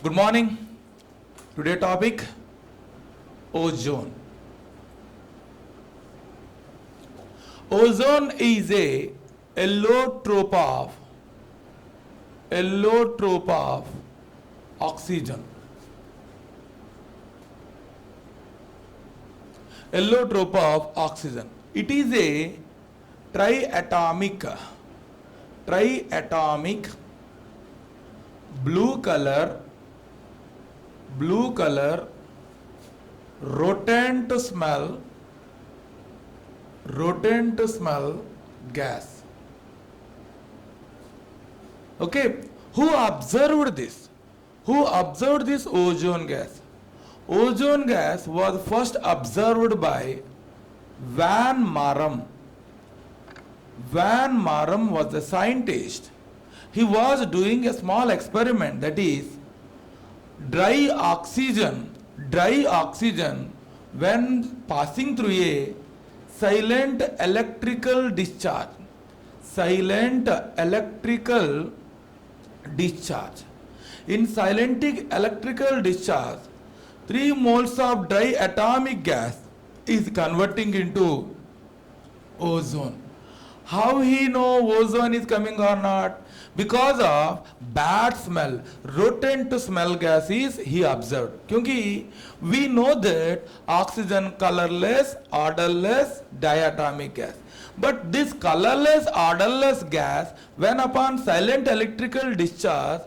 Good morning. Today topic ozone. Ozone is a allotrope of oxygen. Allotrope of oxygen. It is a triatomic blue color rotten to smell gas. Okay, who observed this ozone gas? Ozone gas was first observed by Van Marum. Van Marum was a scientist. He was doing a small experiment, that is dry oxygen when passing through a silent electrical discharge. In silent electrical discharge, 3 moles of dry atomic gas is converting into ozone. How he know ozone is coming or not? Because of bad smell, rotten to smell gases he observed. Kyunki we know that oxygen colorless, odorless, diatomic gas. But this colorless, odorless gas, when upon silent electrical discharge,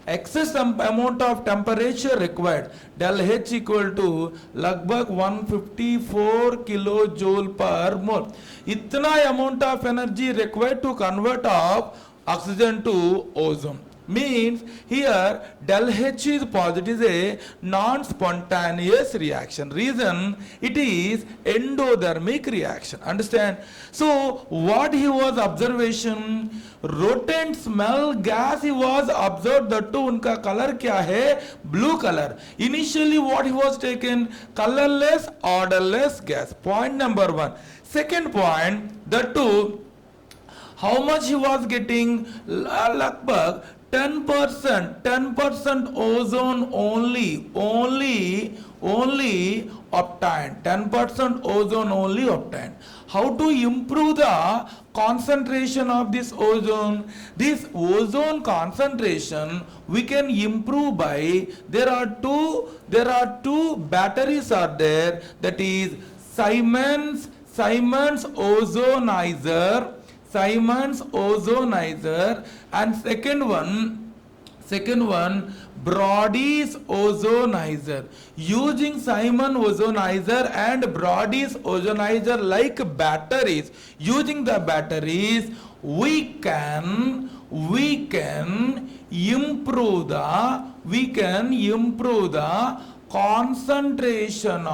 excess amount of temperature required, del H equal to lagbhag 154 kilojoule per mole. Itna amount of energy required to convert of oxygen to ozone. Means here del H is positive, is a non-spontaneous reaction. Reason, it is endothermic reaction. Understand? So what he was observation, rotten smell gas he was observed, that too unka color kya hai? Blue color. Initially what he was taken, colorless, odorless gas. Point number 1. Second point, that too, how much he was getting? Lagbhag 10% ozone only obtained. 10% ozone only obtained. How to improve the concentration of this ozone? This ozone concentration we can improve by, there are two batteries are there, that is Siemens ozonizer, and second one Brody's ozonizer. Using Siemens ozonizer and Brody's ozonizer like batteries, using the batteries we can improve the concentration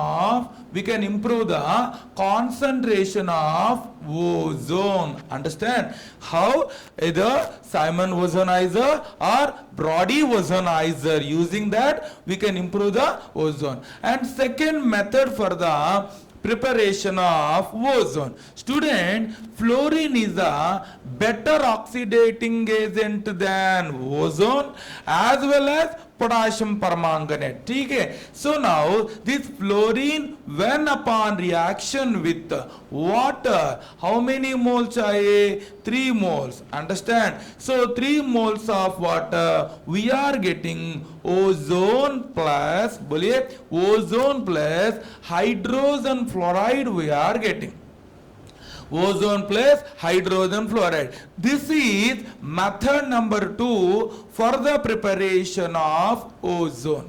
of ozone. Understand? How? Either Siemens ozonizer or Brody ozonizer. Using that we can improve the ozone. And second method for the preparation of ozone. Student, fluorine is a better oxidating agent than ozone as well as potassium permanganate. Okay? So now this fluorine, when upon reaction with water, how many moles chahiye? 3 moles. Understand? So 3 moles of water, we are getting ozone plus hydrogen fluoride we are getting. Ozone plus hydrogen fluoride. This is method number 2 for the preparation of ozone.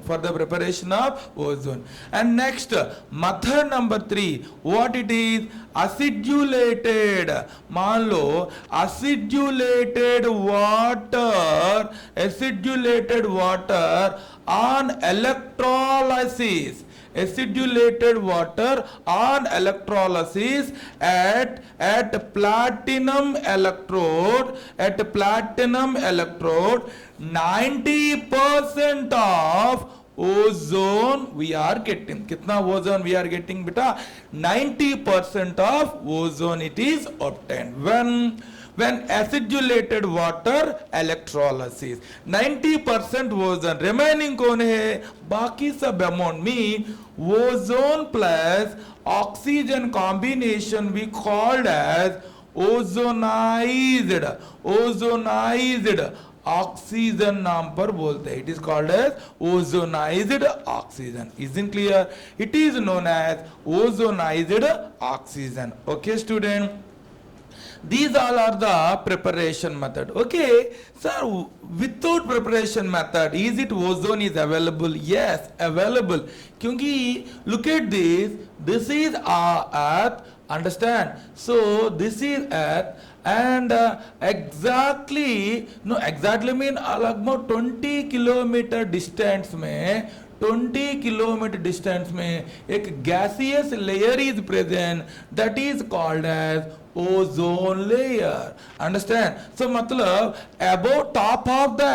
And next, method number 3, what it is? Acidulated. मान लो acidulated water on electrolysis. Acidulated water on electrolysis at platinum electrode, 90% of ozone we are getting. कितना ozone we are getting बेटा? 90% of ozone it is obtained. When when acidulated water electrolysis. 90% ozone, remaining कौन है? बाकी सब amount में ozone plus oxygen combination we called as ozonized oxygen नाम पर बोलते हैं. It is called as ozonized oxygen. Isn't clear? It is known as ozonized oxygen. Okay student, these all are the preparation method. Okay sir, without preparation method is it ozone is available? Yes, available. Kyunki look at this is our earth, understand? So this is earth and exactly mean लगभग 20 kilometre distance में 20 kilometre distance में एक gaseous layer is present that is called as ozone layer. Understand? So matlab above top of the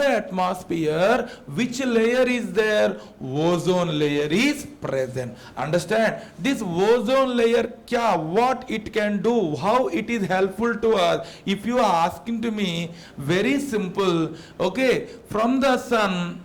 atmosphere which layer is there? Ozone layer is present. Understand? This ozone layer kya, what it can do, how it is helpful to us? If you are asking to me, very simple. Okay, from the sun,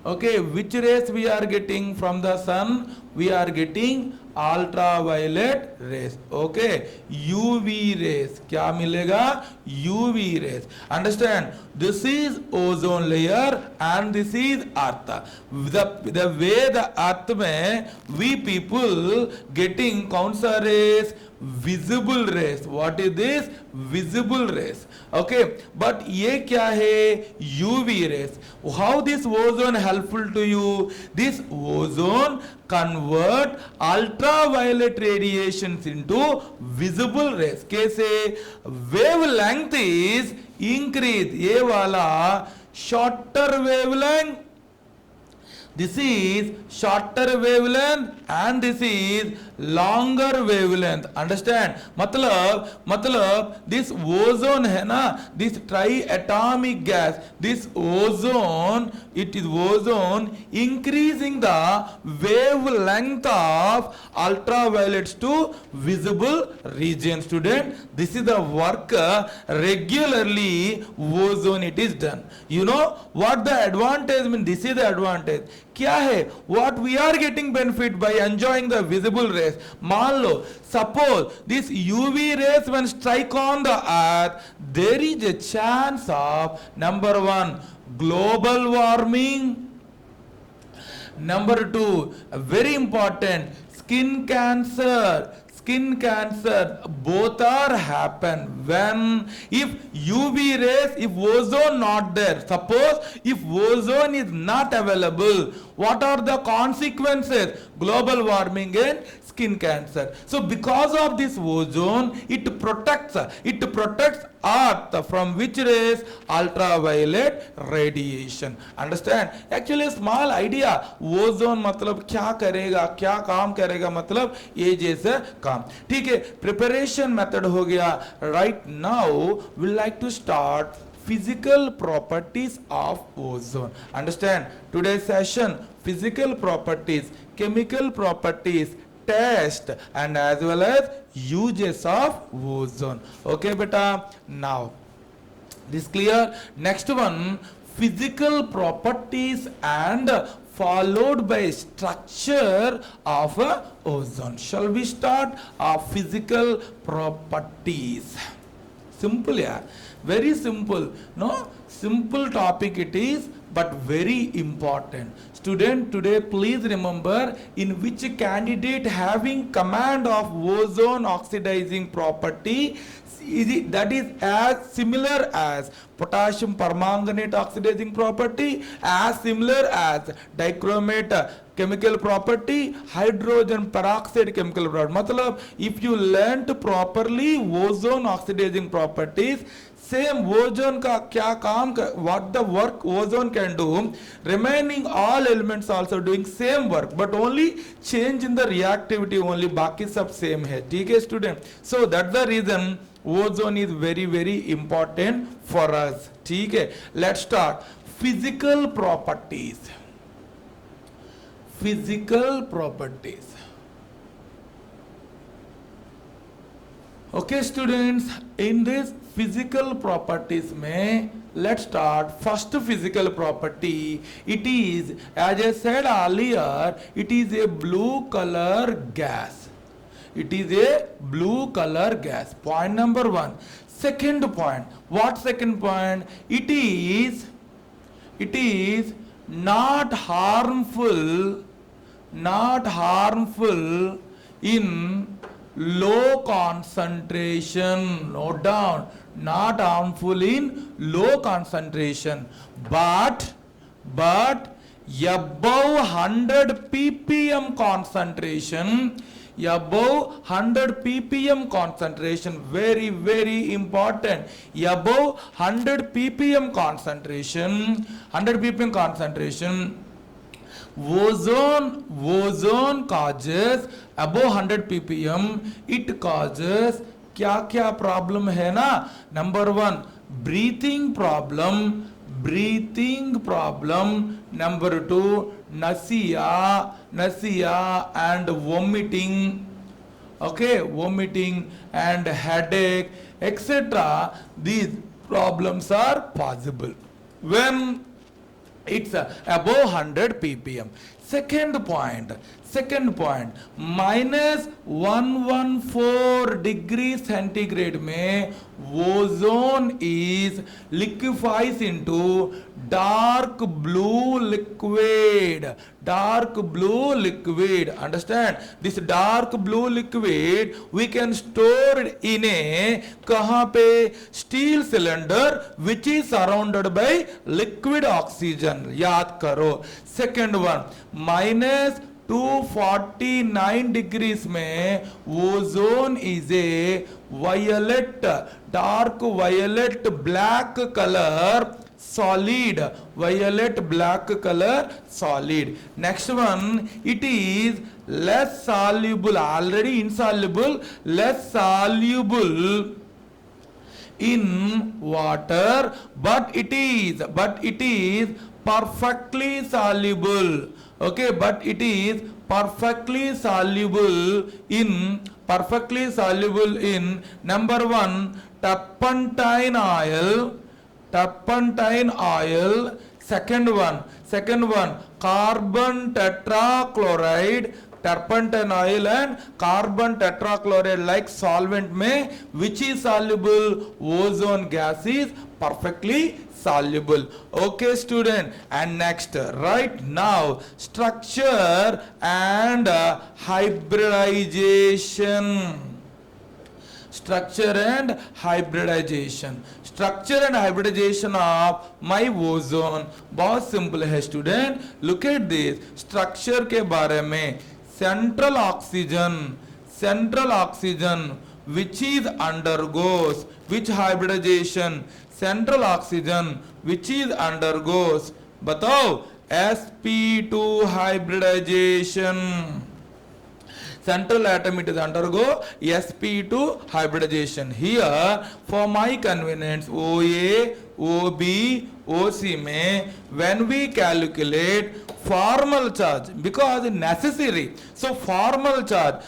okay, which rays we are getting from the sun? We are getting ultraviolet rays. Okay, UV rays. क्या मिलेगा? UV rays. Understand? This is ozone layer and this is earth. The way the earth में we people getting कौन सा rays? Visible rays. What is this? Visible rays. Okay, but ये क्या है? UV rays. How this ozone helpful to you? This ozone convert ultraviolet radiations into visible rays. कैसे? Wavelength is increase. ये वाला shorter wavelength. This is shorter wavelength and this is longer wavelength. Understand? मतलब this ozone है ना, this triatomic gas, this ozone, it is ozone increasing the wavelength of ultraviolets to visible region. Student, this is the work regularly ozone it is done. You know what the advantage mean? This is the advantage. क्या है? What we are getting benefit by enjoying the visible rays. मान लो, suppose this UV rays when strike on the earth, there is a chance of number 1 global warming, number 2 very important skin cancer. Both are happen when if UV rays, if ozone not there. Suppose if ozone is not available, what are the consequences? Global warming and skin cancer. So because of this ozone, it protects earth from which rays? Ultraviolet radiation. Understand? Actually small idea. Ozone मतलब क्या करेगा, क्या काम करेगा, मतलब ये जैसे काम. ठीक है, preparation method हो गया. Right now we like to start physical properties of ozone. Understand? Today's session, physical properties, chemical properties, test and as well as uses of ozone. Okay beta, now this clear. Next one, physical properties and followed by structure of ozone. Shall we start our physical properties? Simple, yeah, very simple. No, simple topic it is, but very important. Student, today please remember in which candidate having command of ozone oxidizing property is it, that is as similar as potassium permanganate oxidizing property, as similar as dichromate chemical property, hydrogen peroxide chemical property. मतलब if you learnt properly ozone oxidizing properties, same ozone का क्या काम, what the work ozone can do, remaining all elements also doing same work, but only change in the reactivity only, बाकी सब same है. ठीक है student? So that's the reason ozone is very very important for us. ठीक है? Let's start. Physical properties. Physical properties. Okay students, in this physical properties में let's start first physical property. It is, as I said earlier, it is a blue color gas. It is a blue color gas. Point number one. Second point. What second point? It is not harmful in low concentration. Note down, not harmful in low concentration, but above 100 ppm concentration, above 100 ppm concentration, very very important, above 100 ppm concentration, ozone causes above 100 ppm, it causes क्या क्या problem है ना. Number one, breathing problem. Number two, nausea and vomiting. Okay, vomiting and headache, etc. These problems are possible when it's above 100 ppm. Second point, minus 114 degree centigrade में ozone is liquefies into dark blue liquid. Understand? This dark blue liquid we can store it in a कहाँ पे? Steel cylinder which is surrounded by liquid oxygen. याद करो. Second one, minus 249 degrees में ozone is a violet, dark violet black colour solid, violet black color solid. Next one, it is less soluble, already insoluble, less soluble in water, but it is perfectly soluble. Okay, but it is perfectly soluble in number one, turpentine oil. Second one, carbon tetrachloride. Turpentine oil and carbon tetrachloride like solvent में which is soluble? Ozone gas is perfectly soluble. Okay student, and next, right now, structure and hybridization. Structure and hybridization of my ozone. बहुत simple है student. Look at this. Structure के बारे में, central oxygen which is undergoes which hybridization? Central oxygen which is undergoes, बताओ, sp2 hybridization. Central atom it is undergo sp2 hybridization. Here for my convenience, OA, OB, OC में when we calculate formal charge, because necessary, so formal charge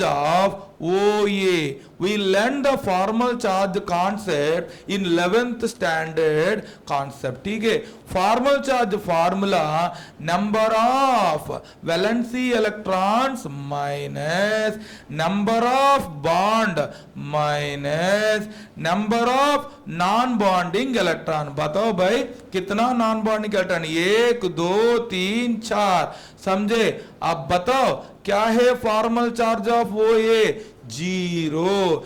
of OA, we learn the formal charge concept in 11th standard concept. ठीक है. Formal charge formula, number of valency electrons minus number of bond minus number of non bonding electron. बताओ भाई कितना non bonding electron? 1 2 3 4. समझे? अब बताओ क्या है formal charge of OA? 0.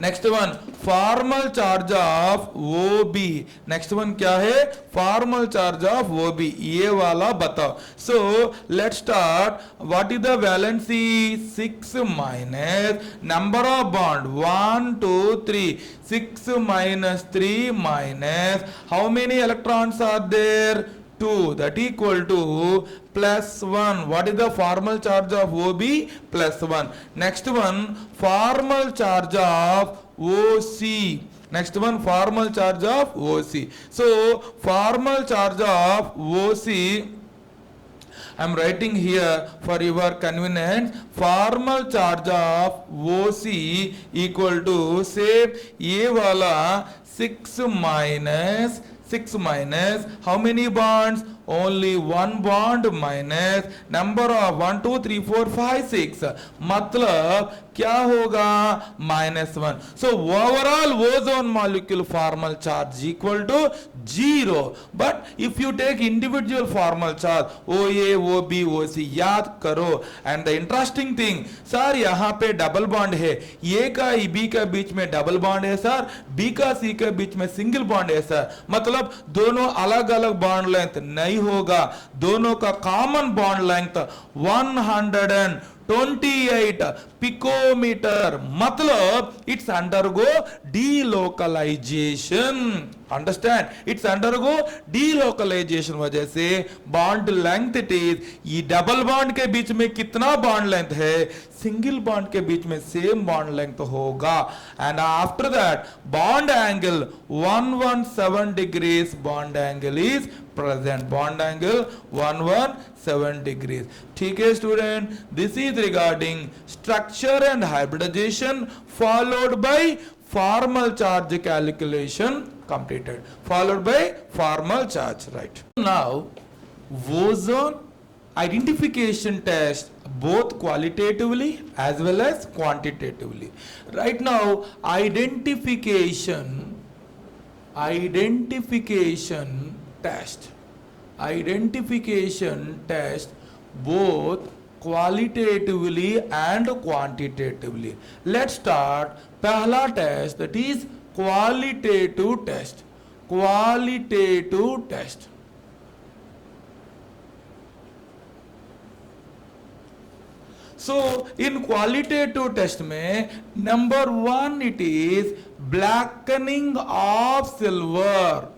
Next one formal charge of OB. Next one क्या है? Formal charge of OB. ये वाला बताओ. So let's start. What is the valency? 6 minus number of bond 1 2 3. 6 minus 3 minus how many electrons are there? 2. That equal to plus 1. What is the formal charge of OB? Plus 1. Next one, formal charge of OC. Next one, formal charge of OC. So formal charge of OC I am writing here for your convenience. Formal charge of OC equal to, say, ये वाला 6 minus how many bonds? Only one bond minus number of 1 2 3 4 5 6, मतलब क्या होगा? -1. So overall ozone molecule formal charge equal to 0. But if you take individual formal charge OA, OB, OC, याद करो. And the interesting thing, sir यहाँ पे double bond है, ए का B का बीच में डबल बॉन्ड है सर, बी का सी के बीच में सिंगल बॉन्ड है सर, मतलब दोनों अलग अलग बॉन्ड लेंथ नहीं होगा, दोनों का कॉमन बॉन्ड लेंथ 128 पिकोमीटर, मतलब it's undergo delocalization. Understand? It's undergo delocalization वजह से बॉन्ड लेंथ इट इज, ये डबल बॉन्ड के बीच में कितना बॉन्ड लेंथ है? सिंगल बॉन्ड के बीच में सेम बॉन्ड लेंथ होगा. And after that bond angle 117 degrees bond angle is present. Bond angle 117 degrees. ठीक है स्टूडेंट, this is regarding structure and hybridization followed by formal charge calculation completed. Followed by formal charge, right? Now, ozone identification test both qualitatively as well as quantitatively. Right now, identification test both qualitatively and quantitatively. Let's start पहला test, that is qualitative test. So in qualitative test में number 1 it is blackening of silver.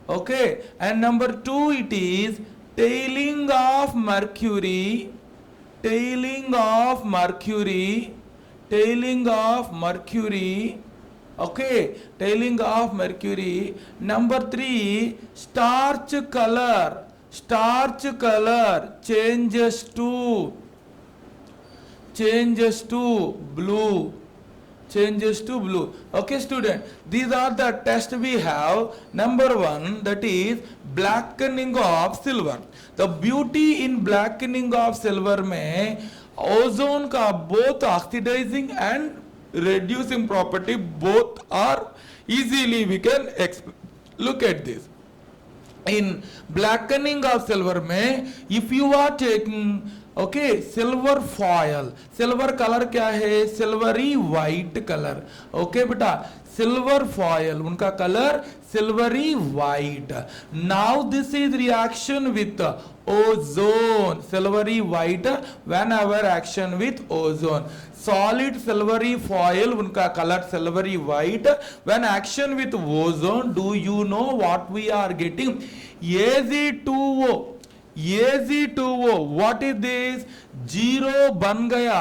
Okay, and number 2 it is tailing of mercury. Okay, tailing of mercury. Number 3 starch color changes to blue. Okay student, these are the tests we have. Number 1, that is blackening of silver. The beauty in blackening of silver में ozone का both oxidizing and reducing property both are easily we can look at this. In blackening of silver में if you are taking okay silver foil, silver colour क्या है? Silvery white colour. Okay बेटा, silver foil उनका colour silvery white. Now this is reaction with ozone, silvery white when ever action with ozone. solid silvery foil उनका colour silvery white. When action with ozone, do you know what we are getting? Ag2O. What is this? 0 बन गया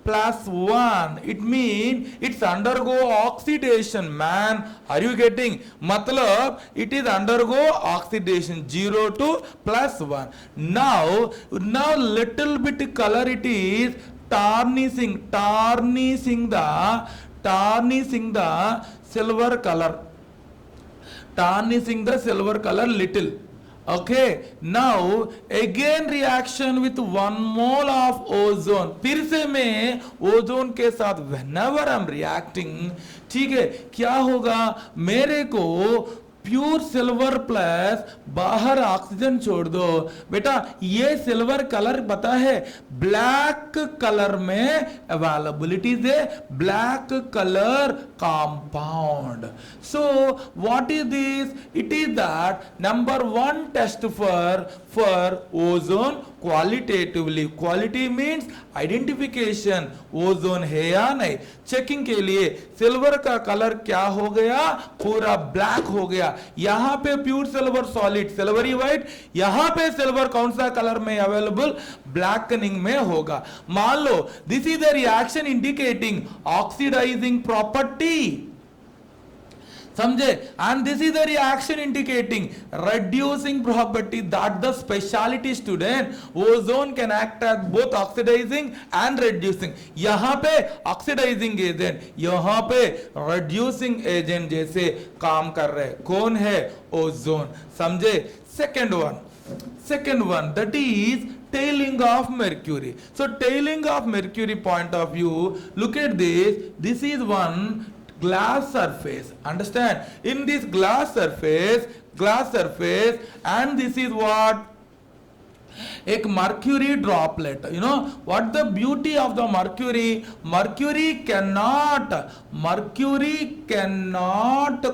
+1. It means it's undergo oxidation, man. Are you getting? मतलब it is undergo oxidation 0 to +1. Now little bit color it is tarnishing the silver color. Tarnishing the silver color little. Okay, now again reaction with 1 mole of ozone. फिर से मैं ozone के साथ whenever I'm reacting, ठीक है, क्या होगा? मेरे को प्योर सिल्वर प्लस बाहर ऑक्सीजन छोड़ दो. बेटा ये सिल्वर कलर पता है ब्लैक कलर में अवेलेबिलिटी है, black colour compound. So what is this? It is that number 1 test for ozone qualitatively. Quality means identification, ozone है या नहीं. चेकिंग के लिए सिल्वर का कलर क्या हो गया? पूरा ब्लैक हो गया. यहां पे pure silver solid silvery white, यहां पे सिल्वर कौन सा कलर में अवेलेबल? ब्लैकनिंग में होगा. मान लो this is the reaction indicating oxidising property. समझे. And this is the reaction indicating reducing property, that the specialty student ozone can act as both oxidizing and reducing. यहाँ पे oxidizing agent, यहाँ पे reducing agent जैसे काम कर रहे. कौन है? ओजोन. समझे. second one that is tailing of mercury. So tailing of mercury point of view, look at this is one glass surface. Understand? In this glass surface and this is what? एक mercury droplet. You know what the beauty of the mercury? Mercury cannot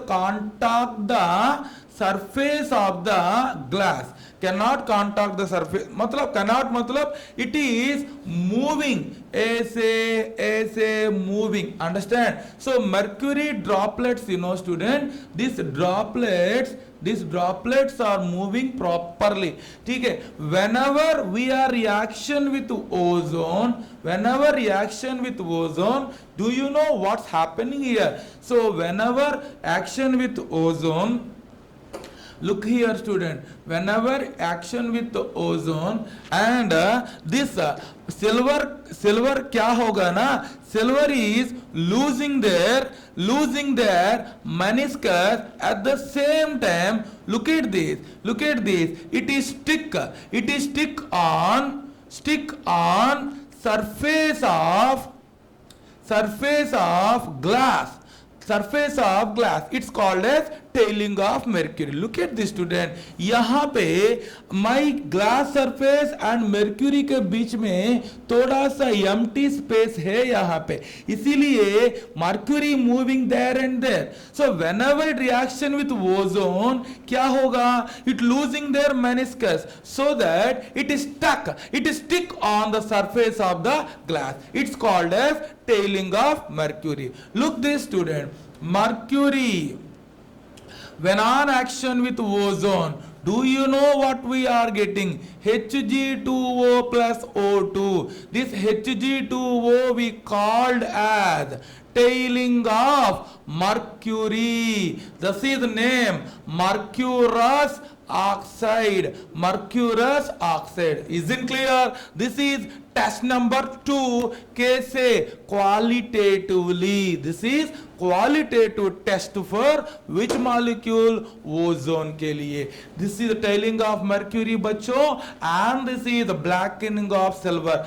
contact the surface of the glass. Cannot contact the surface. मतलब it is moving. ऐसे moving. Understand? So mercury droplets, you know student, these droplets are moving properly. ठीक है. Whenever we are reaction with ozone, do you know what's happening here? So whenever action with ozone, look here student, whenever action with ozone and this silver क्या होगा ना? Silver is losing their meniscus. At the same time, look at this, it is stick on surface of glass. It's called as tailing of mercury. Look at this student. यहाँ पे my glass surface and mercury के बीच में थोड़ा सा empty space है यहाँ पे. इसीलिए mercury moving there and there. So whenever reaction with ozone, क्या होगा? It losing their meniscus so that it is stick on the surface of the glass. It's called as tailing of mercury. Look this student. Mercury, when on action with ozone, do you know what we are getting? Hg2O plus O2. This Hg2O we called as tailing of mercury. This is the name, mercurous oxide. Isn't clear? This is test number 2. कैसे? Qualitatively. This is qualitative test for which molecule? Ozone के लिए. This is the tailing of mercury बच्चों, and this is the blackening of silver.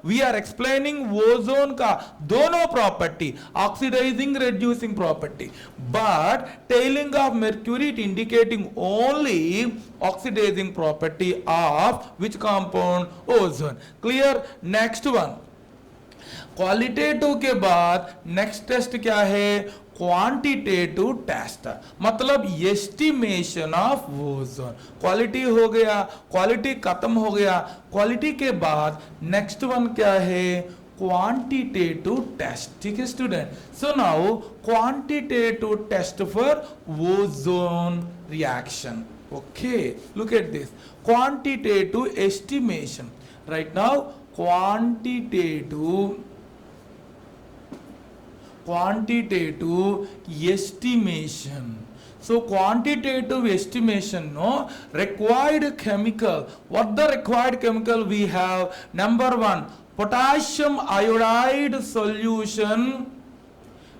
We are explaining ozone का दोनों property, oxidizing, reducing property. But tailing of mercury, it indicating only oxidizing property of which compound? Ozone. Clear? Next one. Qualitative के बाद next test क्या है? Quantitative test. मतलब estimation of ozone. Quality हो गया, quality खत्म हो गया. क्वालिटी के बाद नेक्स्ट वन क्या है? Quantitative test. ठीक है student. So now quantitative test for ozone reaction. Okay, look at this. Quantitative estimation. Right now quantitative estimation. So quantitative estimation, no, required chemical. What the required chemical we have? Number 1, potassium iodide solution,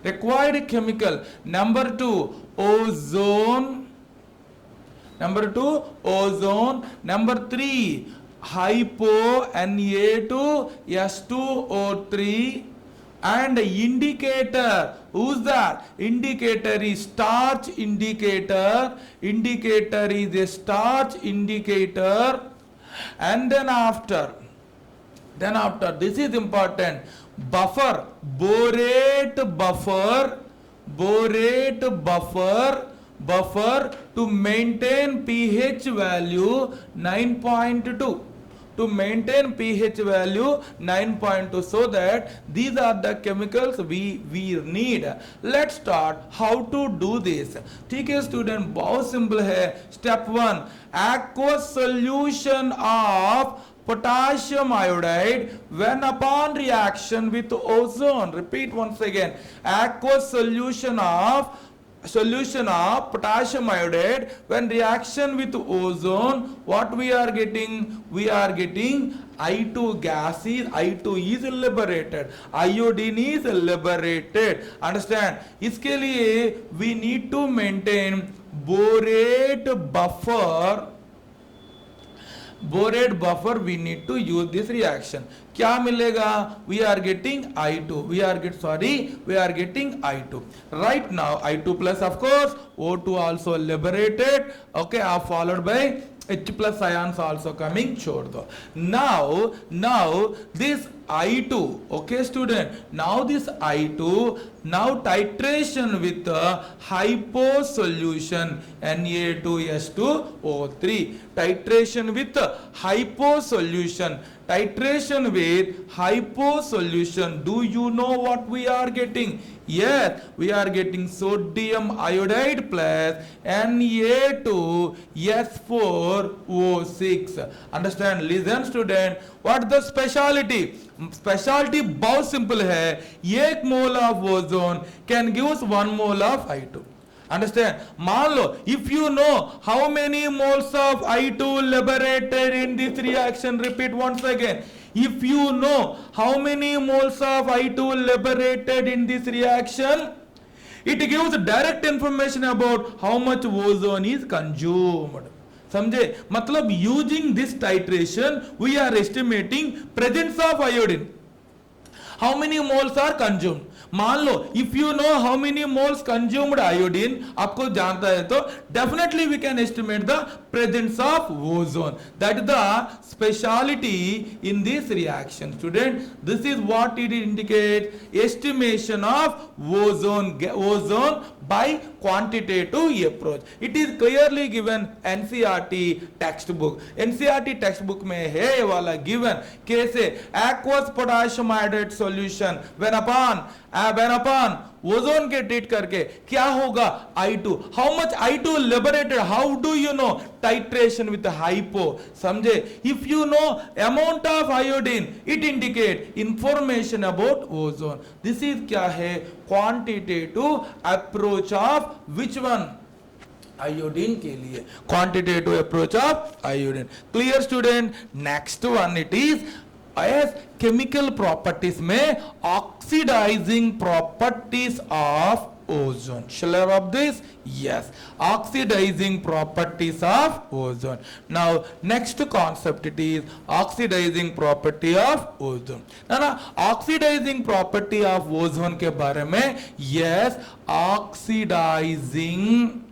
required chemical. Number 2, ozone. Number 3, hypo Na2S2O3. And indicator, who's that? Indicator is starch indicator. Indicator is a starch indicator. And then after this is important, buffer, borate buffer to maintain pH value 9.2. To maintain pH value 9.2, so that these are the chemicals we need. Let's start how to do this. ठीक है student, बहुत simple है. Step 1, aqueous solution of potassium iodide when upon reaction with ozone. Repeat once again. Aqueous solution of potassium iodide when reaction with ozone, what we are getting? We are getting I2 gas is, I2 is liberated, iodine is liberated. Understand? इसके लिए we need to maintain borate buffer we need to use this reaction. क्या मिलेगा? We are getting I2. We are getting I2. Right now I2 plus, of course, O2 also liberated. Okay, are followed by H plus ions also coming. छोड़ दो. Now this I2, okay student, now this I2, now titration with the hypo solution Na2S2O3, titration with hypo solution. Titration with hypo solution. Do you know what we are getting? Yes, we are getting sodium iodide plus Na2S4O6. Understand? Listen student, what the speciality? Speciality बहुत simple है. 1 mole of ozone can give us 1 mole of I2. Understand? मान लो, if you know how many moles of I2 liberated in this reaction, repeat once again. If you know how many moles of I2 liberated in this reaction, it gives direct information about how much ozone is consumed. समझे? मतलब using this titration we are estimating presence of iodine. How many moles are consumed? मान लो if you know how many moles consumed iodine आपको जानता है तो definitely we can estimate the presence of ozone. That is the speciality in this reaction. Student, this is what it indicates, estimation of ozone by quantitative approach. It is clearly given NCERT textbook. NCERT textbook में है ये वाला given कैसे aqueous potassium iodide solution when upon ozone के treat करके क्या होगा? I2. How much I2 liberated? How do you know? Titration with hypo. समझे? If you know amount of iodine, it indicate information about ozone. This is क्या है? Quantitative approach of which one? Iodine के लिए quantitative approach of iodine. Clear student? Next one it is as chemical properties में oxidizing properties of ozone. Shall I rub this? Yes, oxidizing properties of ozone. Now next concept it is oxidizing property of ozone. ना oxidizing property of ozone के बारे में, yes, oxidizing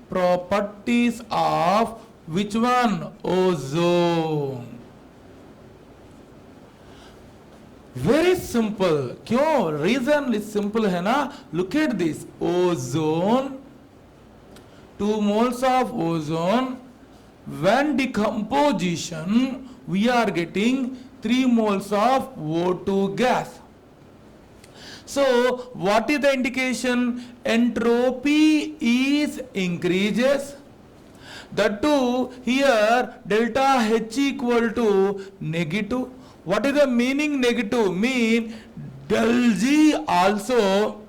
properties of which one? Ozone. Very simple. क्यों? Reason is simple है ना? Look at this. Ozone, 2 moles of ozone, when decomposition we are getting 3 moles of O2 gas. So what is the indication? Entropy is increases. That too here delta H equal to negative. What is the meaning negative? Mean del G also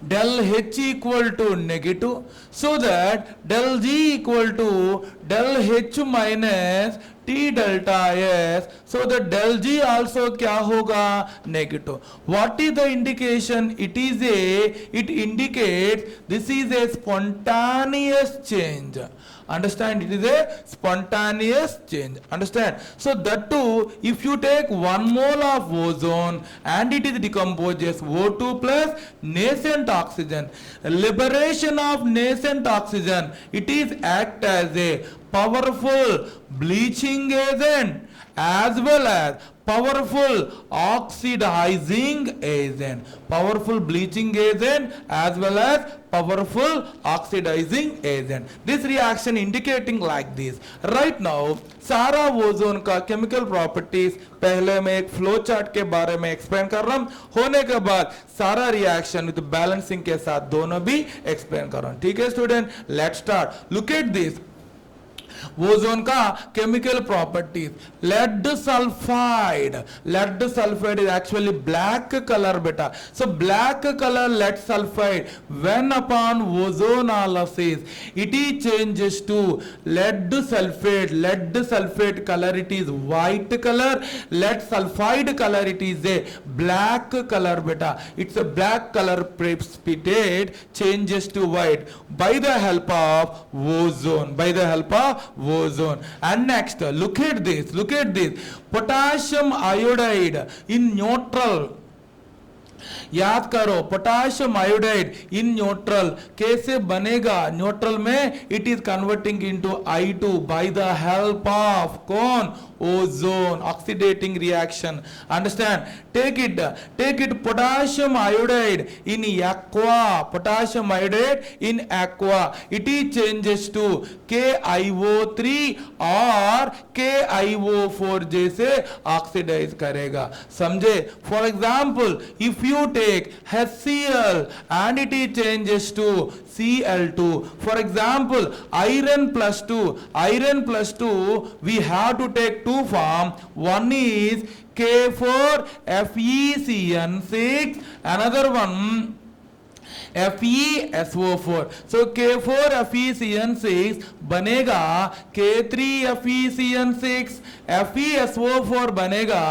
del H equal to negative, so that del G equal to del H minus T delta S, so the del G also क्या होगा? Negative. What is the indication? It indicates this is a spontaneous change. Understand? It is a spontaneous change. Understand? So that too, if you take 1 mole of ozone and it is decomposes O2 plus nascent oxygen, liberation of nascent oxygen, it is act as a powerful bleaching agent as well as powerful oxidizing agent, powerful bleaching agent as well as powerful oxidizing agent. This reaction indicating like this. Right now सारा ozone का chemical properties पहले मैं एक flow chart के बारे में explain कर रहा हूं, होने के बाद सारा रिएक्शन विद बैलेंसिंग के साथ दोनों भी एक्सप्लेन कर रहा हूं. ठीक है student, let's start. Look at this ozone का chemical properties. Lead sulphide is actually black colour बेटा. So black colour lead sulphide when upon ozonolysis it is changes to lead sulphate colour it is white colour. Lead sulphide colour it is a black colour बेटा. It's a black colour precipitate changes to white by the help of ozone. And next, look at this. Potassium iodide in neutral. याद करो, potassium iodide in neutral कैसे बनेगा? Neutral में it is converting into I2 by the help of कौन? Ozone. Oxidating reaction. Understand? Take it potassium iodide in aqua. It is changes to KiO3 और KiO4 जैसे oxidise करेगा. समझे? For example if you take HCl and it is changes to Cl2. For example, iron plus 2 we have to take two form. One is K4FeCN6, another one FeSO4. So K4FeCN6 बनेगा K3FeCN6, FeSO4 बनेगा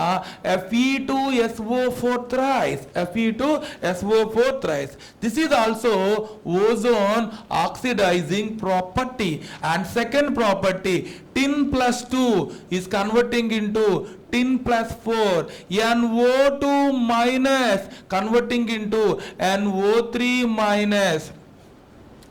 Fe2SO4 thrice. This is also ozone oxidizing property. And second property, tin plus 2 is converting into tin plus 4, NO2 minus converting into NO3 minus.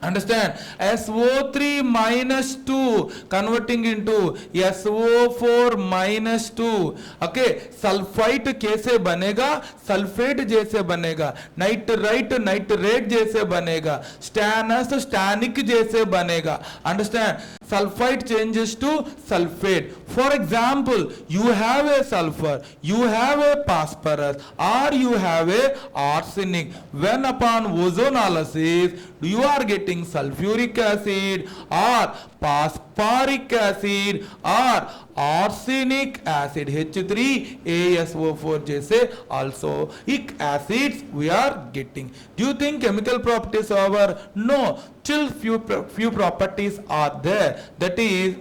Understand? SO3 minus 2 converting into SO4 minus 2. Okay, sulphite कैसे बनेगा? Sulphate जैसे बनेगा. Nitrate जैसे बनेगा. Stannic जैसे बनेगा. Understand? Sulfite changes to sulfate. For example, you have a sulfur, you have a phosphorus, or you have a arsenic. When upon ozonolysis, you are getting sulfuric acid or phosphoric acid or arsenic acid, H3ASO4 जैसे also acids we are getting. Do you think chemical properties are over? No, still few properties are there. That is,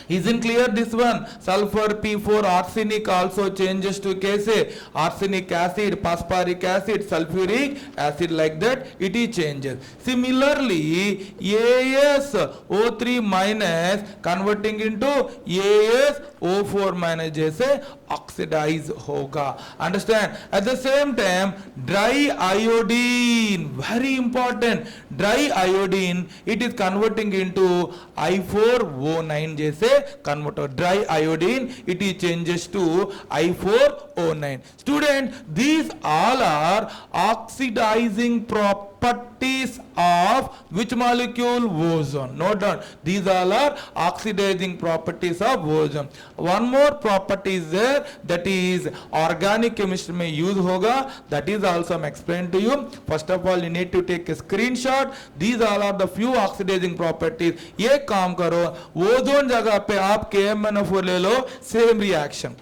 isn't clear this one? Sulfur P4 arsenic also changes to कैसे? Arsenic acid, phosphoric acid, sulfuric acid, like that it is changes. Similarly, AsO3 minus converting into AsO4 minus जैसे oxidize होगा. Understand? At the same time, dry iodine, very important. Dry iodine, it is converting into I4O9 जैसे converter. Dry iodine, it is changes to I4O9. Student, these all are oxidizing properties of which molecule? Ozone. Note down, these all are oxidizing properties of ozone. One more property is there, that is organic chemistry में use होगा. That is also I'm explained to you. First of all, you need to take a screenshot. These all are the few oxidizing properties. ये काम करो, ozone जगह पे आप KMnO4 ले लो, same reaction.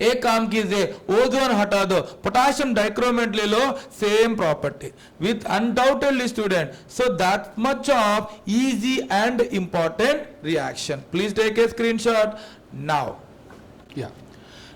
एक काम कीजिए, ओजोन हटा दो, पोटाशियम डाइक्रोमेट ले लो, same property with undoubtedly student. So that much of easy and important reaction. Please take a screenshot now.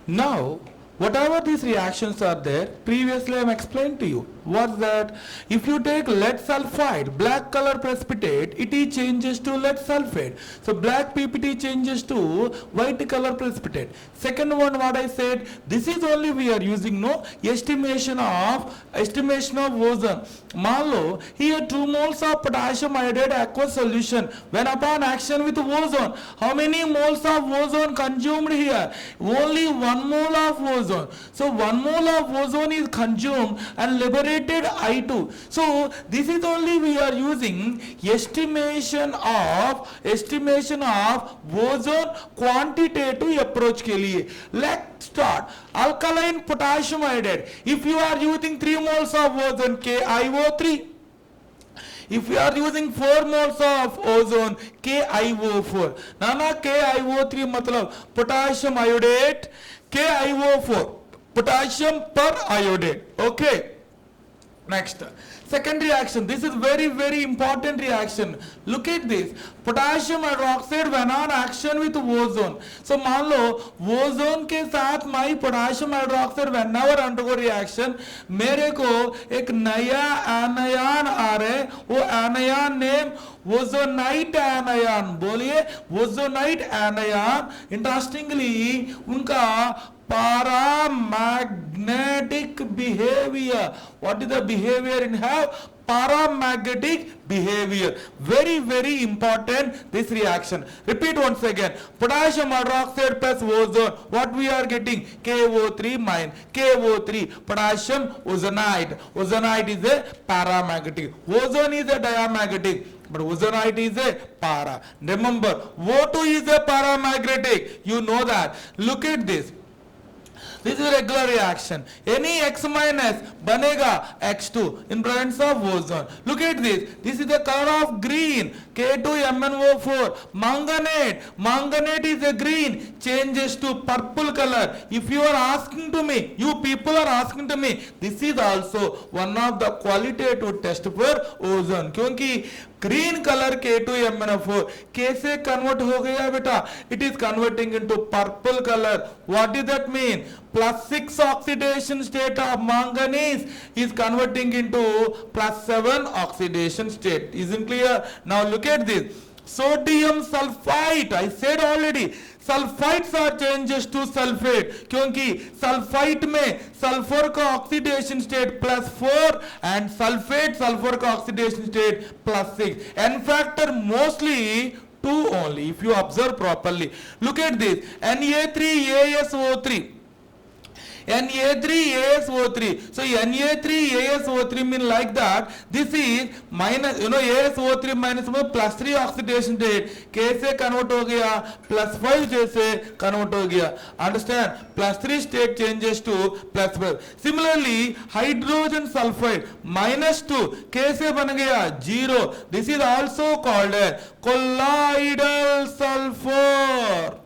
Now, whatever these reactions are there, previously I am explained to you. What's that? If you take lead sulfide, black color precipitate, it changes to lead sulfate. So black PPT changes to white color precipitate. Second one, what I said, this is only we are using no estimation of ozone. Malo, here 2 moles of potassium iodide aqueous solution when upon action with ozone. How many moles of ozone consumed here? Only 1 mole of ozone. So 1 mole of ozone is consumed and liberated I2. So this is only we are using estimation of ozone quantitative approach के लिए. Let's start. Alkaline potassium iodide. If you are using 3 moles of ozone, KiO3. If you are using 4 moles of ozone, KiO4. Nana KiO3 मतलब potassium iodate, KiO4 potassium per iodate. Okay. Next, second reaction. This is very, very important reaction. Look at this. Potassium hydroxide when on action with ozone. So मान लो ozone के साथ my potassium hydroxide whenever undergo reaction, मेरे को एक नया anion आ रहा है. वो anion name ozonite anion. बोलिए ozonite anion. Interestingly, उनका paramagnetic behavior. What is the behavior in have? Paramagnetic behavior. Very, very important this reaction. Repeat once again. Potassium hydroxide plus ozone. What we are getting? KO3 minus KO3. Potassium ozonide. Ozonide is a paramagnetic. Ozone is a diamagnetic. But ozonite is a para. Remember, O2 is a paramagnetic. You know that. Look at this. This is a regular reaction. Any X minus banega X2 in presence of ozone. Look at this. This is the color of green. K2MnO4. Manganate. Manganate is a green. Changes to purple color. If you are asking to me, you people are asking to me, this is also one of the qualitative test for ozone. क्योंकि green color K2MnO4 कैसे convert हो गया बेटा? It is converting into purple color. What does that mean? +6 oxidation state of manganese is converting into +7 oxidation state. Isn't clear? Now look at this. Sodium sulfite. I said already. Sulphides are changes to sulphate क्योंकि sulphite में sulphur का oxidation state +4 and sulphate sulphur का oxidation state +6. N factor mostly 2 only if you observe properly. Look at this. Na3ASO3. Na3ASO3. So Na3ASO3 mean like that. This is minus, ASO3 minus में +3 oxidation state. कैसे convert हो गया? +5 जैसे convert हो गया. Understand? +3 state changes to +5. Similarly, hydrogen sulfide -2 कैसे बन गया? 0. This is also called a colloidal sulfur.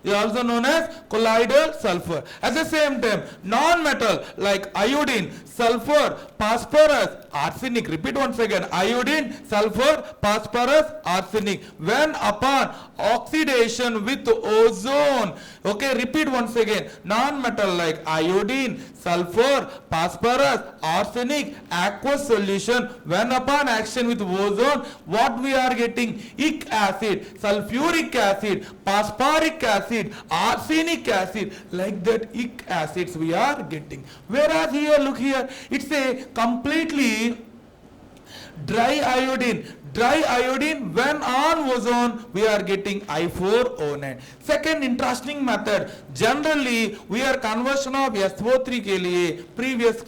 They are also known as colloidal sulfur. At the same time, non-metal like iodine, sulfur, phosphorus, arsenic. Repeat once again. Iodine, sulfur, phosphorus, arsenic. When upon oxidation with ozone. Okay, repeat once again. Non-metal like iodine, sulfur, phosphorus, arsenic, aqueous solution. When upon action with ozone, what we are getting? Ic acid, sulfuric acid, phosphoric acid, arsenic acid. Like that ic acids we are getting. Whereas here, look here, it's a completely dry iodine. Dry iodine, when on ozone, we are getting I4O9. Second interesting method, generally we are conversion of SO3 के लिए, previous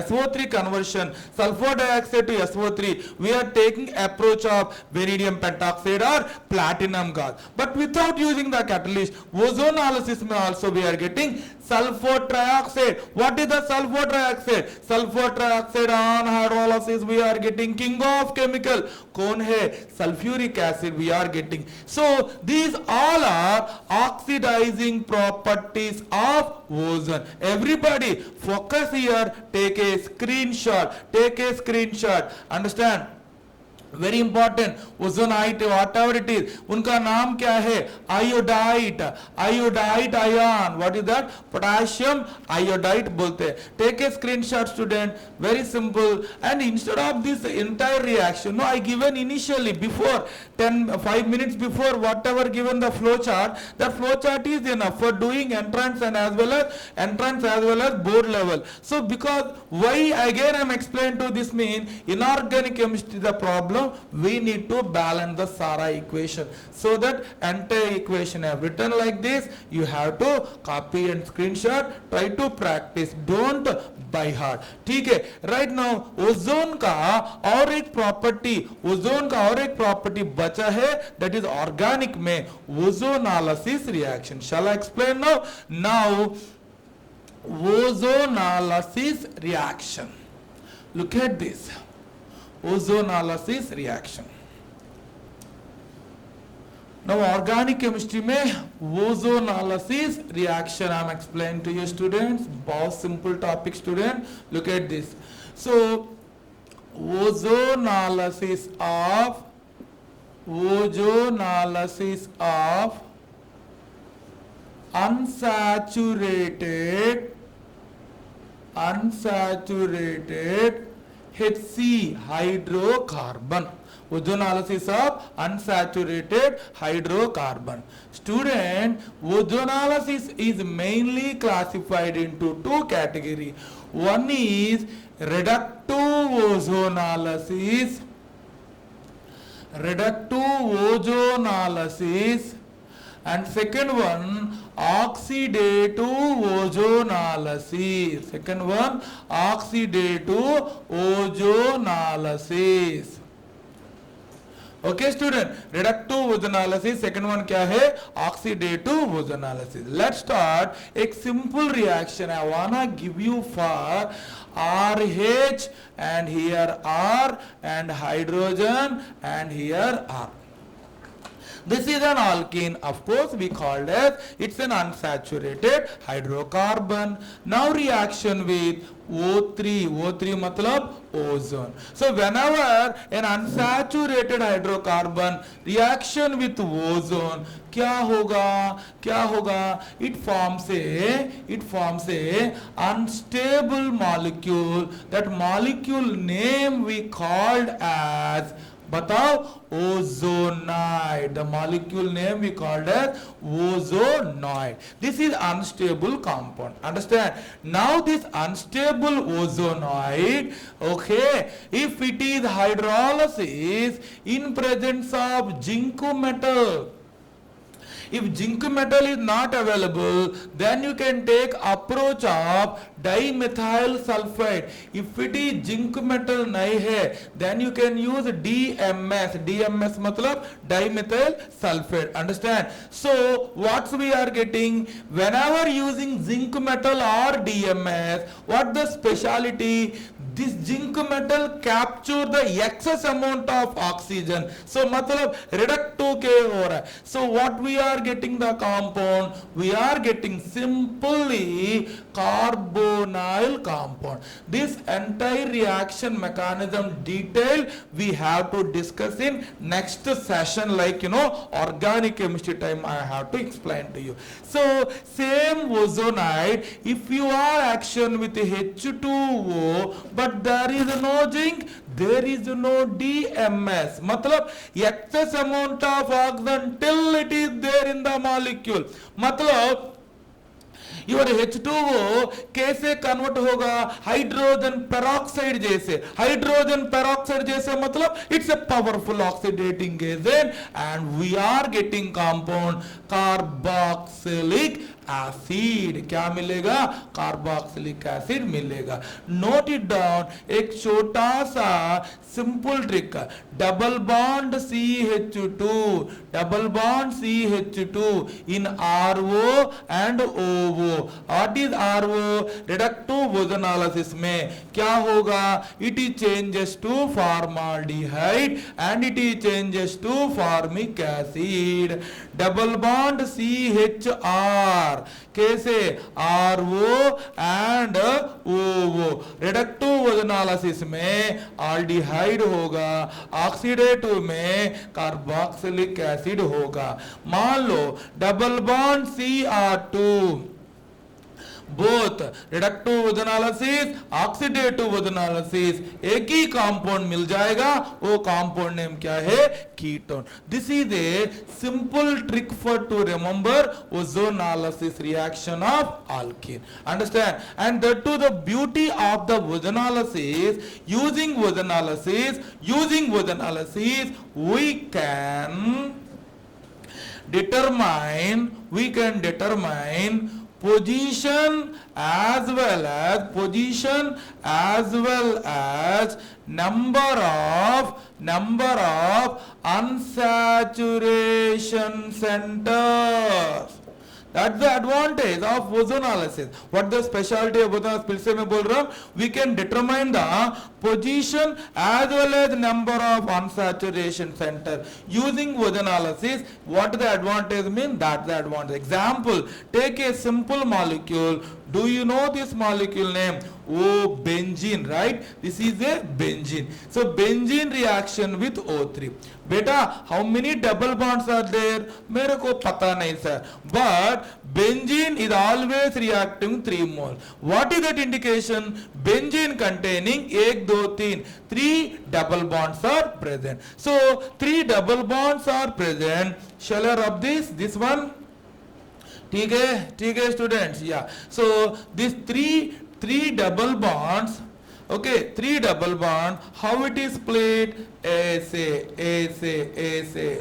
SO3 conversion, sulfur dioxide to SO3, we are taking approach of vanadium pentoxide or platinum gas. But without using the catalyst, ozonolysis में also we are getting sulfur trioxide. What is the sulfur trioxide? Sulfur trioxide on hydrolysis we are getting king of chemical. कौन है? Sulfuric acid we are getting. So these all are oxidizing properties of ozone. Everybody focus here, take a screenshot. Take a screenshot. Understand? Very important, ozonide whatever it is, उनका नाम क्या है? Iodide, iodide ion, what is that? Potassium iodide बोलते हैं. Take a screenshot student, very simple. And instead of this entire reaction, no I given initially before 5 minutes before whatever given the flow chart, that flow chart is enough for doing entrance and as well as board level. So because why again I am explaining to this mean inorganic chemistry the problem, we need to balance the SARA equation. So that entire equation I have written like this, you have to copy and screenshot, try to practice, don't by heart. ठीक है. Right now ozone का और एक property बचा है, that is organic में ozonolysis reaction. Shall I explain now? Now ozonolysis reaction, look at this ozonolysis reaction. Now organic chemistry में ozonolysis reaction I am explaining to you students. बहुत simple topic student, look at this. So ozonolysis of unsaturated HC hydrocarbon. Ozonolysis of unsaturated hydrocarbon. Student, ozonolysis is mainly classified into 2 categories. One is reductive ozonolysis, and second one oxidative ozonolysis. Okay student, reductive ozonolysis, second one क्या है? Oxidative ozonolysis. Let's start a simple reaction I wanna give you for RH and here R and hydrogen and here R. This is an alkene, of course we called as, it's an unsaturated hydrocarbon. Now reaction with O3 मतलब ozone. So whenever an unsaturated hydrocarbon reaction with ozone, क्या होगा? It forms a unstable molecule. That molecule name we called as, बताओ, ozonoid. The molecule name we called as ozonoid. This is unstable compound. Understand? Now this unstable ozonoid, okay, if it is hydrolysis in presence of zinc metal, if zinc metal is not available, then you can take approach of dimethyl sulfide. If it is zinc metal nahi hai, then you can use DMS. DMS matlab dimethyl sulfide. Understand? So what we are getting, whenever using zinc metal or DMS, what the speciality? This zinc metal capture the excess amount of oxygen. So matlab reductive ke ho raha hai. So what we are getting the compound? We are getting simply carbonyl compound. This entire reaction mechanism detail we have to discuss in next session, like organic chemistry time I have to explain to you. So same ozonide, if you are action with H2O, but there is no zinc, there is no DMS. मतलब excess amount of oxygen till it is there in the molecule. मतलब your H2O कैसे convert होगा? Hydrogen peroxide जैसे मतलब it's a powerful oxidating agent and we are getting compound carboxylic acid. क्या मिलेगा? Carboxylic acid मिलेगा. Note it down, एक छोटा सा simple trick, double bond CH2 in RO and OO. What is RO? Reductive ozonolysis में क्या होगा? It changes to formaldehyde and it changes to formic acid. Double bond CHR R. कैसे RO and OO. Reductive ozonolysis में aldehyde होगा, oxidative में carboxylic acid होगा. मान लो double bond CR2, both reductive ozonolysis, oxidative ozonolysis, एक ही compound मिल जाएगा. वो कंपाउंड नेम क्या है? Ketone. This is a simple trick for to remember ozonolysis reaction of alkene. Understand? And that too the beauty of the ozonolysis, using ozonolysis we can determine position as well as number of unsaturation centers. That's the advantage of ozonolysis. What the specialty of ozonolysis? फिर से मैं बोल रहा हूँ, we can determine the position as well as number of unsaturation center using ozonolysis. What the advantage mean? That's the advantage. Example: take a simple molecule. Do you know this molecule name? Oh, benzene, right? This is a benzene. So benzene reaction with O3. Beta, how many double bonds are there? मेरे को पता नहीं sir. But benzene is always reacting 3 mole. What is that indication? Benzene containing 1, 2, 3. 3 double bonds are present. So 3 double bonds are present. Shall I rub this one? ठीक है students. Yeah. So these three double bonds. Okay, 3 double bond. How it is split? ऐसे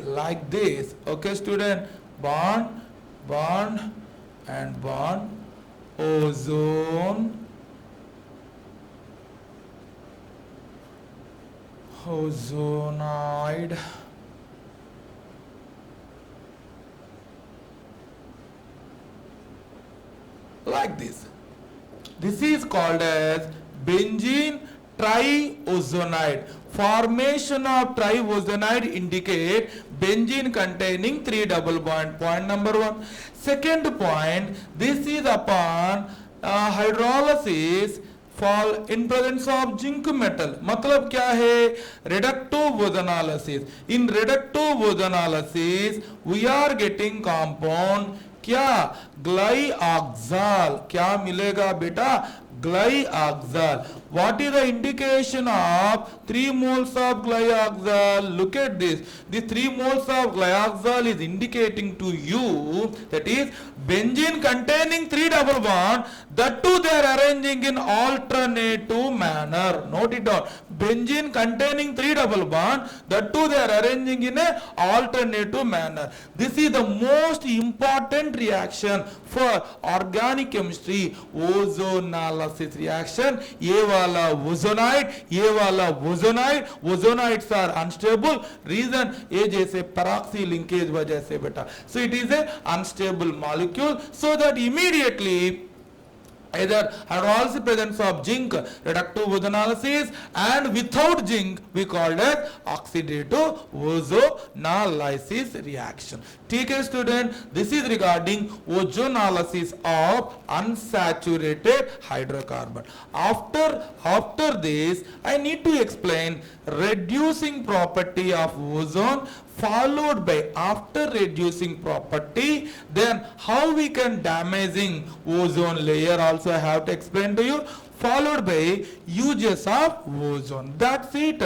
like this. Okay, student. Bond and bond. Ozonoid. Like this. This is called as benzene triozonide. Formation of triozonide indicate benzene containing 3 double bond. Point number 1. Second point, this is upon hydrolysis fall in presence of zinc metal. मतलब क्या है? Reductive ozonolysis. In reductive ozonolysis, we are getting compound क्या? ग्लाइऑक्साल. क्या मिलेगा बेटा? ग्लाइऑक्साल. What is the indication of 3 moles of glyoxal? Look at this. The 3 moles of glyoxal is indicating to you that is benzene containing 3 double bond. That too they are arranging in alternative manner. Note it down. Benzene containing 3 double bond. That too they are arranging in a alternative manner. This is the most important reaction for organic chemistry. Ozonolysis reaction. ये वाला ozonide, ये वाला ozonide. Ozonides are unstable. Reason ये जैसे पैराक्सी linkage वजह से बेटा. So it is a unstable molecule. So that immediately either hydrolysis presence of zinc, reductive ozonolysis, and without zinc we called as oxidative ozonolysis reaction. ठीक है student, this is regarding ozonolysis of unsaturated hydrocarbon. After this I need to explain reducing property of ozone, followed by after reducing property then how we can damaging ozone layer also I have to explain to you, followed by uses of ozone. That's it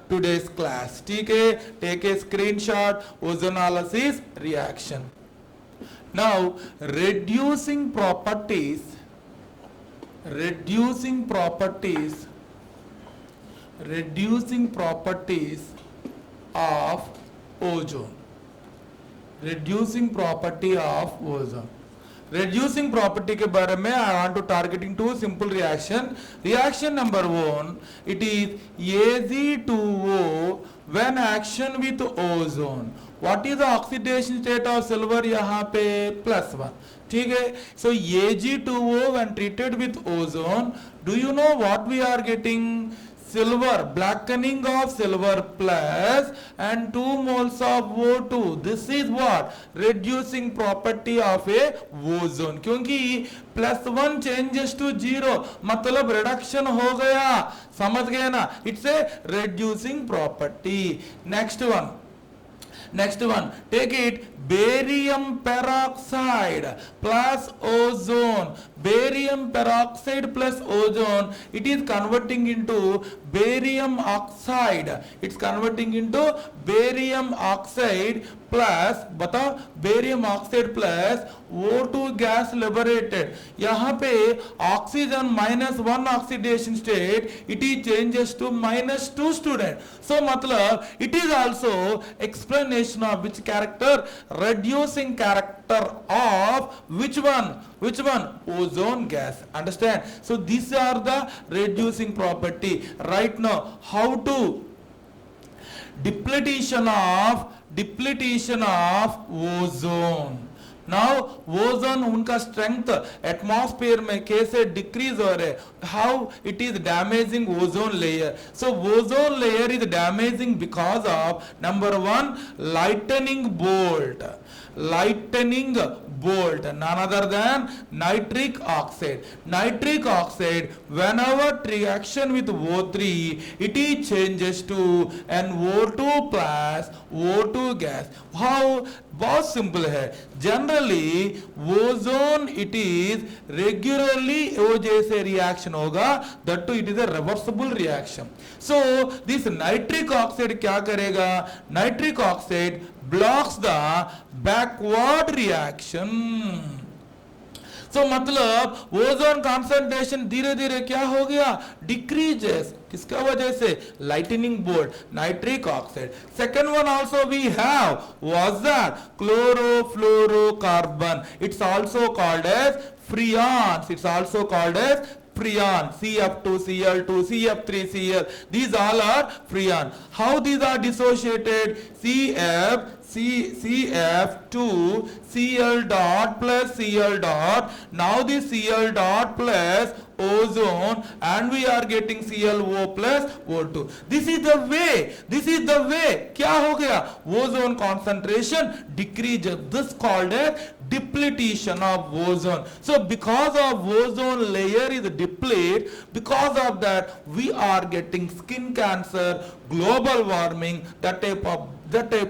today's class. ठीक है, take a screenshot. Ozonolysis reaction. Now reducing properties of ozone. Reducing property of ozone. Reducing property के बारे में I want to targeting to simple reaction. Reaction number 1, it is Ag2O when action with ozone. What is the oxidation state of silver? यहाँ पे +1. ठीक है. So Ag2O when treated with ozone, do you know what we are getting? silver, blackening of silver plus and 2 moles of O2. This is what? Reducing property of a ozone. क्योंकि +1 changes to 0 मतलब reduction हो गया, समझ गए ना? It's a reducing property. Next one, take it, barium peroxide plus ozone. Barium peroxide plus ozone, it is converting into barium oxide. It's converting into barium oxide plus, बताओ, barium oxide plus O2 gas liberated. यहाँ पे oxygen -1 oxidation state, it is changes to -2 student. So मतलब it is also explanation of which character? Reducing character of which one? Ozone gas. Understand? So these are the reducing property. Right now, how to depletion of ozone. Now ozone उनका strength atmosphere में कैसे decrease हो रहे, how it is damaging ozone layer. So ozone layer is damaging because of number 1, lightning bolt, none other than nitric oxide. Nitric oxide, whenever reaction with O3, it is changes to an O2 plus O2 gas. How? बहुत simple है. Generally ozone it is regularly वो जैसे reaction होगा, that too it is a reversible reaction. So this nitric oxide क्या करेगा? Nitric oxide blocks the backward reaction. तो मतलब ozone concentration धीरे धीरे क्या हो गया? डिक्रीजेस. किसका वजह से? Lightning bolt, nitric oxide. Second one also we have was that chlorofluorocarbon. It's also called as freons. It's also called as freon, CF2, Cl2, CF3, Cl. These all are freon. How these are dissociated? CF2, Cl dot plus Cl dot. Now this Cl dot plus ozone and we are getting ClO plus O2. This is the way. क्या हो गया? Ozone concentration decreases. This called as depletion of ozone. So because of ozone layer is depleted, because of that we are getting skin cancer, global warming, that type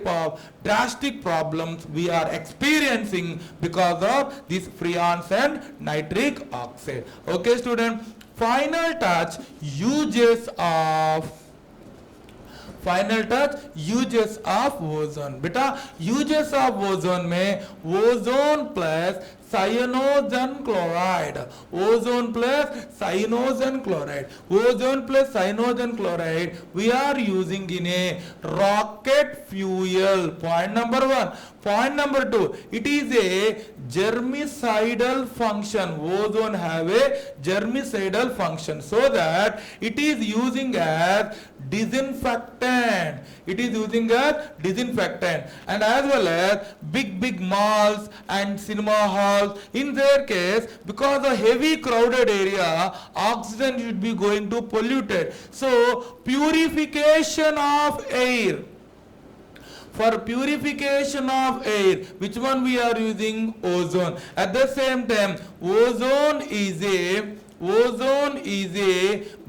of drastic problems we are experiencing because of these freons and nitric oxide. Okay student, final touch uses of ozone. बेटा uses of ozone में ozone plus cyanogen chloride, ozone plus cyanogen chloride we are using in a rocket fuel. Point number 1. Point number 2, it is a germicidal function. Ozone have a germicidal function, so that it is using as disinfectant. And as well as big malls and cinema halls, in their case, because of heavy crowded area, oxygen should be going to polluted. So purification of air. For purification of air, which one we are using? Ozone. At the same time, ozone is a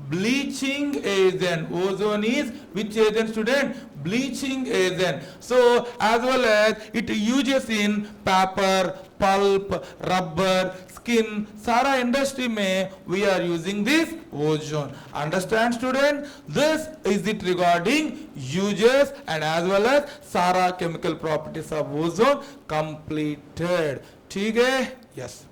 bleaching agent. Ozone is which agent, student? Bleaching agent. So as well as it uses in paper, pulp, rubber, skin, सारा industry में we are using this ozone. Understand student? This is it regarding uses and as well as सारा chemical properties of ozone completed. ठीक है? Yes.